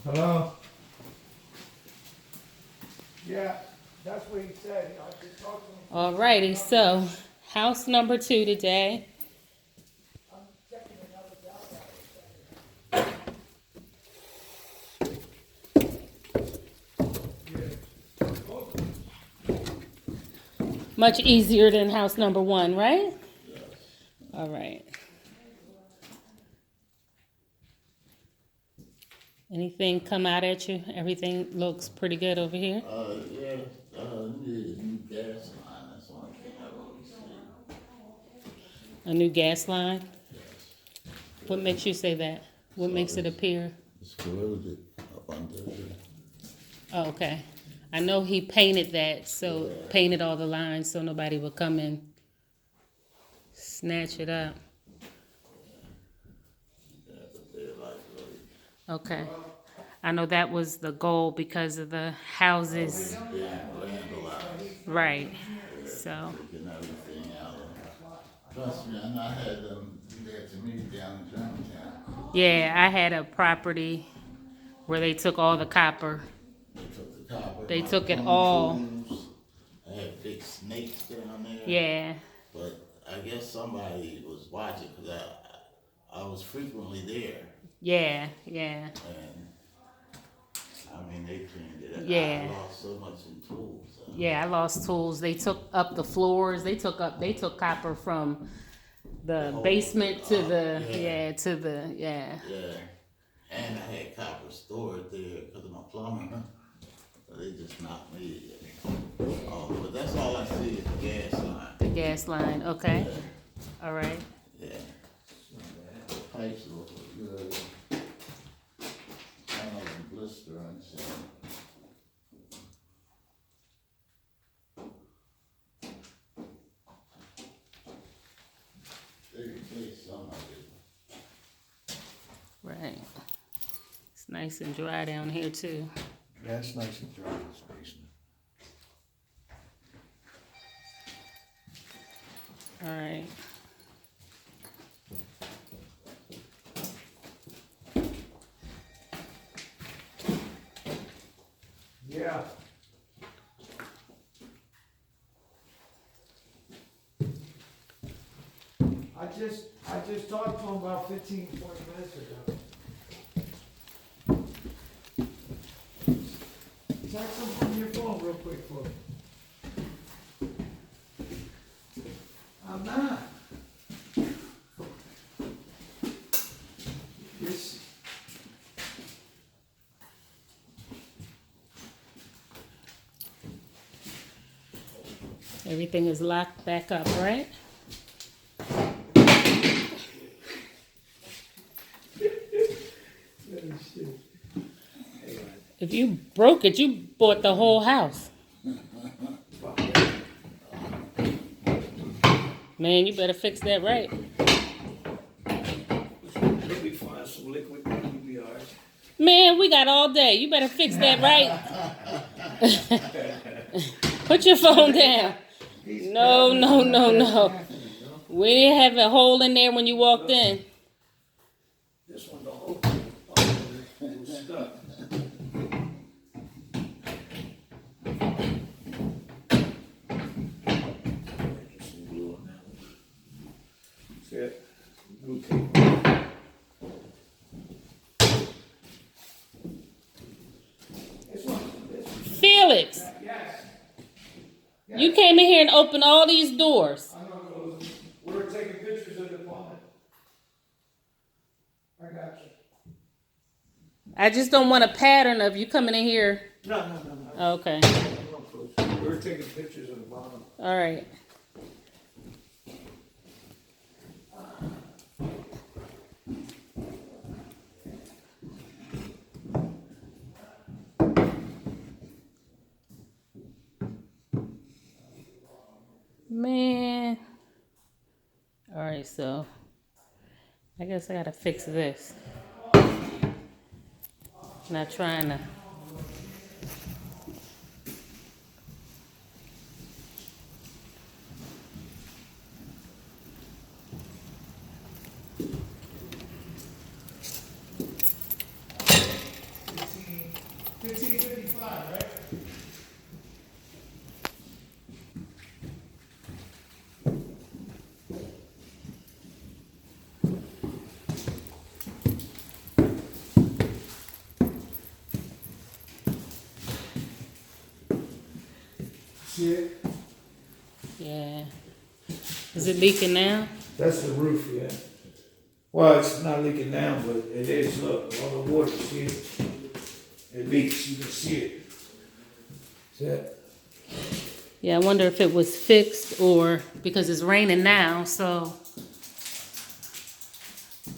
Hello? Yeah, that's what he said. I just talked to him. Alrighty, so house number 2 today. I'm checking another job out. Much easier than house number 1, right? All right. Anything come out at you? Everything looks pretty good over here. Yeah, need a new gas line. That's the only thing I've always seen. A new gas line. Yes. What makes you say that? What So makes it it's- appear? It's corroded up under there. Oh, okay. I know he painted that, so painted all the lines so nobody would come and snatch it up. Yeah, but they're like really Okay. I know that was the goal because of the houses. being vandalized, Right. So, taking everything out. Trust me, I had them do that to me down in Germantown. yeah, I had a property where they took all the copper. They took the copper. They my took it plumbing all. tools. I had big snakes down there. Yeah. But I guess somebody was watching because I was frequently there. Yeah. Yeah. And I mean, they cleaned it up. Yeah. I lost so much in tools. Yeah, I lost tools. They took up the floors. They took copper from the basement to the yeah. yeah. Yeah. And I had copper stored there because of my plumber. But they just knocked me. Oh, but that's all I see is the gas line. The gas line. Okay. Yeah. All right. Yeah. Pipes look good. Some of them blistering. So. They replaced some of it. Right. It's nice and dry down here too. Yeah, it's nice and dry in this basement. All right. Yeah. I just talked to him about 15, 20 minutes ago. Check something on your phone real quick for me. I'm not. This. Everything is locked back up, right? If you broke it, you bought the whole house. Man, you better fix that right. Maybe find some liquid, you'll be all right. Man, we got all day. You better fix that right. Put your phone down. No, no, no, no. We didn't have a hole in there when you walked in. This one, the whole thing, was stuck. Get some glue on that one. See it? Glue tape. This one, Felix, yes. you came in here and opened all these doors. I know, we were taking pictures of the plumbing. I got you. I just don't want a pattern of you coming in here. No. Okay. We were taking pictures of the bottom. All right. Man. All right, so I guess I gotta fix this. Not trying to. 1555, right? See it? Yeah. Is it leaking now? That's the roof, yeah. Well, it's not leaking now, but it is, look, all the water, see it? It leaks, you can see it. See it? Yeah, I wonder if it was fixed or because it's raining now, so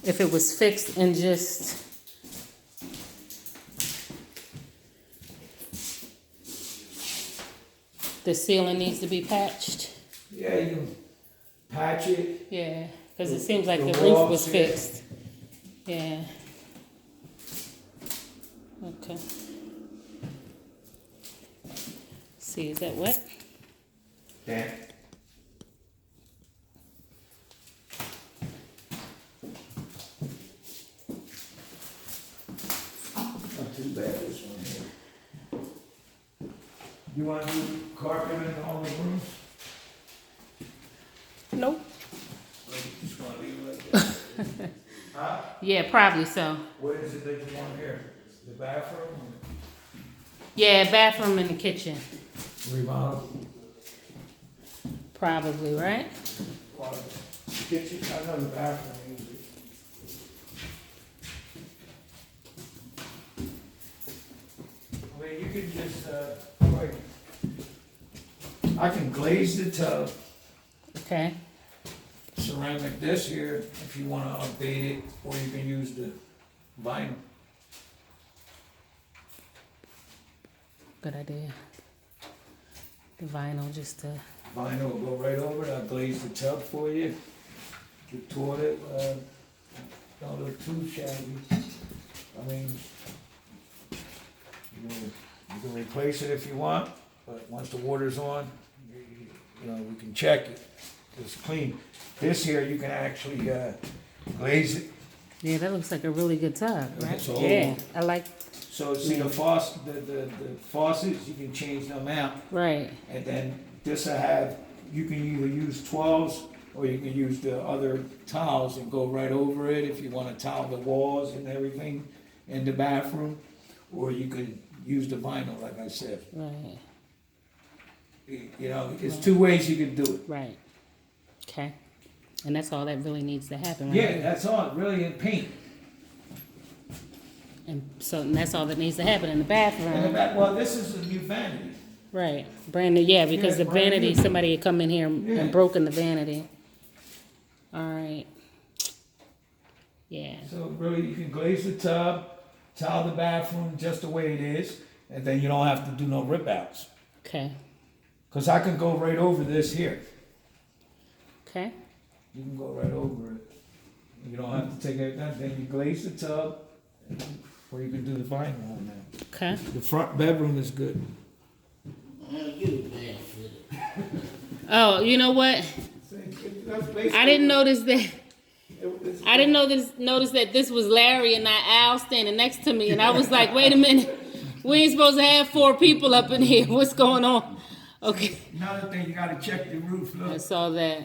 if it was fixed and just the ceiling needs to be patched. Yeah, you can patch it. Yeah, because it seems like The the roof walls, was yeah. fixed. Yeah. Okay. See, is that wet? Yeah. Not too bad, this one here. You want to do carpet in all the rooms? Nope. Or you just want to leave it like that? Huh? Yeah, probably so. What is it that you want here? The bathroom? Yeah, bathroom and the kitchen. Remodel? Probably, right? Well, kitchen, I know the bathroom usually. I mean, you can just, like, I can glaze the tub, Okay. ceramic this here, if you wanna update it, or you can use the vinyl. Good idea. The vinyl just to. Vinyl will go right over it, I'll glaze the tub for you. The toilet, don't look too shabby. I mean, you can replace it if you want, but once the water's on, you know, we can check it. It's clean. This here, you can actually, glaze it. Yeah, that looks like a really good tub, right? It's all- Yeah, I like. So see the faucets, you can change them out. Right. And then this I have, you can either use 12s or you can use the other tiles and go right over it if you wanna tile the walls and everything in the bathroom. Or you could use the vinyl, like I said. Right. You know, it's two ways you can do it. Right. Okay. And that's all that really needs to happen, right? Yeah, that's all, really, in paint. And so and that's all that needs to happen in the bathroom. And the back, well, this is a new vanity. Right. Brand new. Yeah, because Yeah, the brand vanity, new. somebody had come in here and Yeah. broken the vanity. All right. Yeah. So really, you can glaze the tub, tile the bathroom just the way it is, and then you don't have to do no rip outs. Okay. Cause I can go right over this here. Okay. You can go right over it. You don't have to take it down, then you glaze the tub, or you can do the vinyl on that. Okay. The front bedroom is good. Get a bed fitted. Oh, you know what? I didn't notice that. I didn't notice that this was Larry and not Al standing next to me, and I was like, "Wait a minute, we ain't supposed to have 4 people up in here. What's going on?" Okay, Another thing, you gotta check the roof, I look. saw that.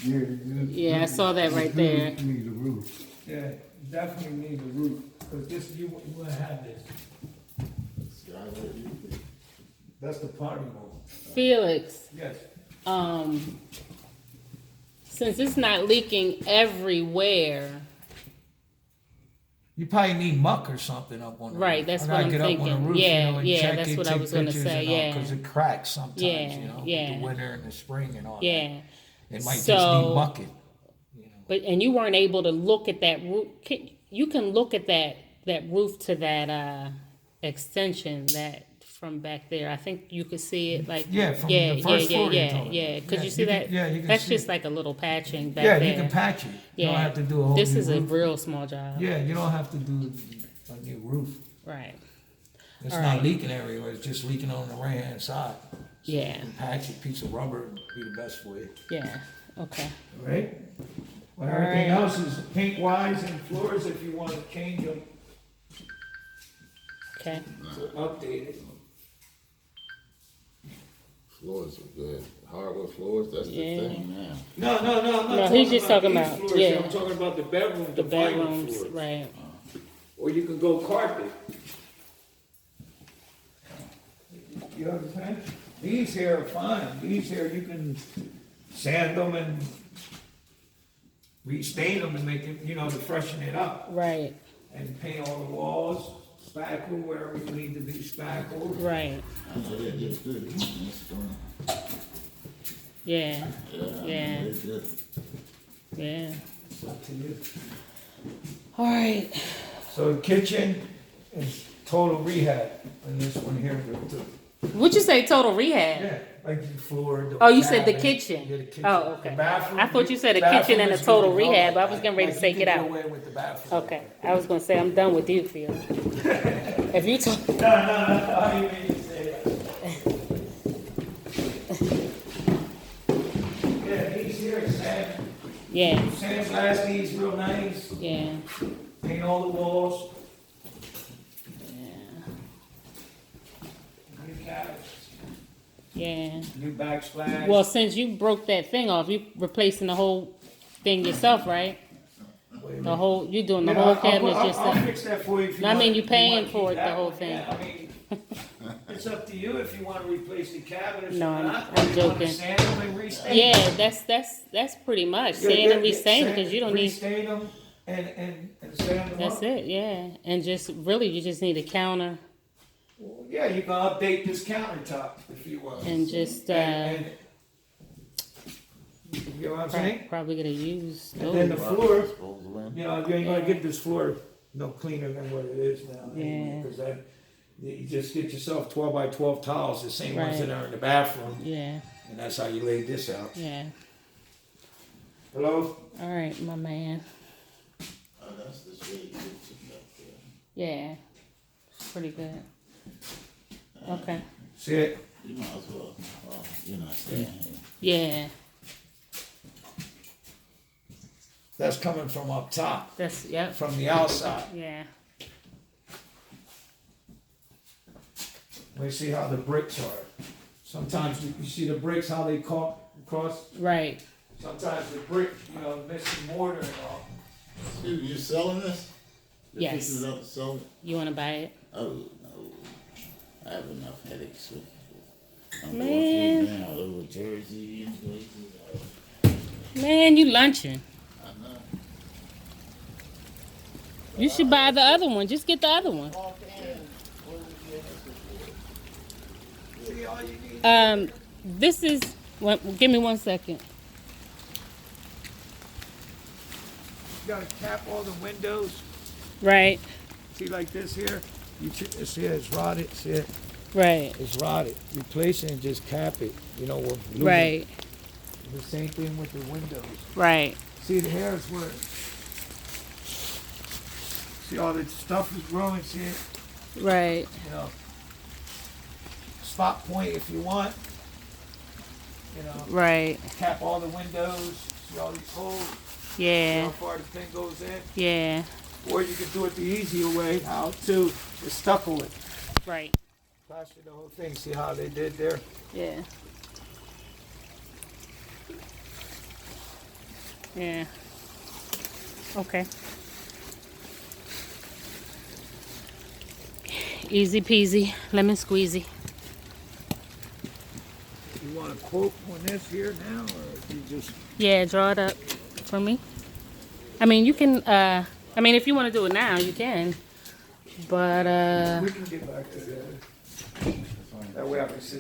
Yeah, I saw that right there. Need a roof. Yeah, you definitely need the roof, cause this, you wanna have this. That's the party wall. Felix, Yes. since it's not leaking everywhere, You probably need muck or something up on the Right, roof. that's I what gotta I'm get up on the thinking. roof, Yeah, you know, and yeah, check that's it, what I take was gonna pictures say, and all, yeah. Cause it cracks sometimes, Yeah, you know, yeah. in the winter and the spring and all that. yeah. It might just So- need mucking, you know. But and you weren't able to look at that roof. You can look at that roof to that extension that from back there. I think you could see it like Yeah, from the first floor you're talking yeah. about. Could Yeah, you see you that? can- yeah, you can That's see just it. like a little patching back Yeah, there. you can patch it. You don't Yeah. have to do a whole This new is a roof. real small job. Yeah, you don't have to do a new roof. Right. It's All not right. leaking everywhere, it's just leaking on the right hand side. So Yeah. you can patch it, piece of rubber would be the best for you. Yeah. Okay. Right? Well, All everything right. else is paint wise and floors if you want to change them. Okay. to update it. Floors are good. Hardwood floors, that's the Yeah. thing now. No, I'm not No, he's just talking these about- floors. yeah. I'm talking about the bedroom, The vinyl bedrooms, floors. right. Or you can go carpet. You understand? These here are fine. These here, you can sand them and restain them and make it, to freshen it up. Right. And paint all the walls, spackle wherever you need to be spackled. Right. I know they're just good. That's fun. Yeah. Yeah. Yeah. They're good. Yeah. It's up to you. All right. So the kitchen is total rehab, and this one here, What'd you say? Total rehab? yeah, like the floor. The Oh, you said the cabinet, kitchen. yeah, the kitchen. Oh, okay. The bathroom. I thought you said a bathroom kitchen and a is good total to go. rehab. I was getting ready to Like, say you get can out. go away with the bathroom. Okay. I was gonna say I'm done with you, Phil. If you talk. No, I didn't mean to say that. Yeah, these here, sand, Yeah. sandblast these real nice, Yeah. paint all the walls. New cabinets, Yeah. new backsplash. Well, since you broke that thing off, you replacing the whole thing yourself, right? Wait a The minute. whole, you doing the Yeah, whole I'll cabinet I'll yourself? fix that for you if you No, I want. mean, you if paying want to for keep it, the that whole one. thing. Yeah, I mean, it's up to you if you want to replace the cabinets or No, I'm not. I'm Or you want to joking. sand them and restain them. Yeah, that's pretty much sand and restain because you don't need. Restain them and sand them That's up. it, yeah. And just really, you just need a counter Well, yeah, you can update this countertop if you want. and just You know what I'm saying? probably get a used And then the stove. floor, Disposal in. you ain't gonna get this floor no cleaner than what it is now. Yeah. Because you just get yourself 12 by 12 tiles, the same ones Right. that are in the bathroom, Yeah, and that's how you lay this out. yeah. Hello? All right, my man. Oh, that's the shade kitchen up there. Yeah, pretty good. Okay. See it? You might as well, you're not staying here. Yeah, That's coming from up top, that's yep. from the outside. Yeah, Let me see how the bricks are. Sometimes you see the bricks, how they cross. right. Sometimes the brick, missing mortar and all. Excuse me, you selling this? You're Yes. fixing it up to sell it? You want to buy it? Oh, no. I have enough headaches with I'm Man. going through now over Jersey and places. Man, you lunching. I know. You should buy the other one. Just get the other one. Walk in. What is the See, all you need. This is. Give me 1 second. You gotta cap all the windows. Right, See, like this here. See, it's rotted. See it? right, It's rotted. Replace it and just cap it. With aluminum. right, The same thing with the windows. right. See, the hair is where. See, all the stuff is growing. See it? Right. Stop point if you want. Right. Cap all the windows. See all these holes. See Yeah. how far the thing goes in. Yeah. Or you can do it the easier way, how to just stucco it. Right. Plaster the whole thing. See how they did there? Yeah. Yeah. Okay. Easy peasy, lemon squeezy. You want a quote on this here now, or you just? Yeah, draw it up for me. I mean, you can, if you want to do it now, you can. But, We can get back to that. That way I can sit